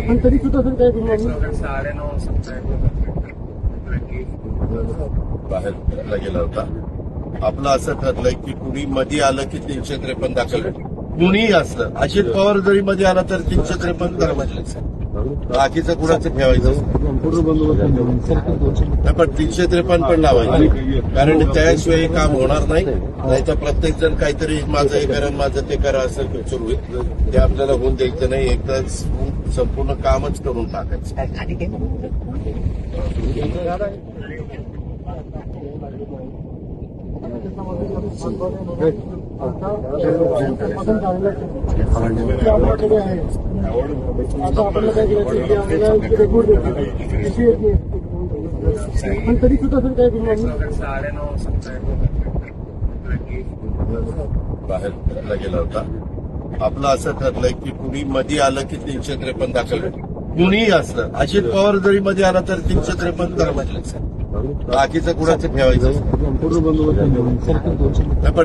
पण तरी सुद्धा सर काय करू आम्ही बाहेर फिरायला गेला होता. आपलं असं ठरलंय की कुणी मध्ये आलं की 353 दाखल करेल. कुणीही असलं, अजित पवार जरी मध्ये आला तर 353 करायचं. बाकीचं कुणाचं ठेवायचं नाही, पण 353 पण लावायचं, कारण त्याशिवाय काम होणार नाही. नाहीतर प्रत्येक जण काहीतरी माझं हे करा माझं ते करा असं सुरू होईल. ते आपल्याला होऊन द्यायचं नाही. एकदा संपूर्ण कामच करून टाकायचं. पण तरी सुद्धा सर काय करू आम्ही बाहेर फिरायला गेला होता. आपलं असं ठरलंय की कुणी मध्ये आलं की 353 दाखल करेल. कुणीही असलं, अजित पवार जरी मध्ये आला तर 353 करायचं. बाकीचं कुणाचं ठेवायचं नाही, पण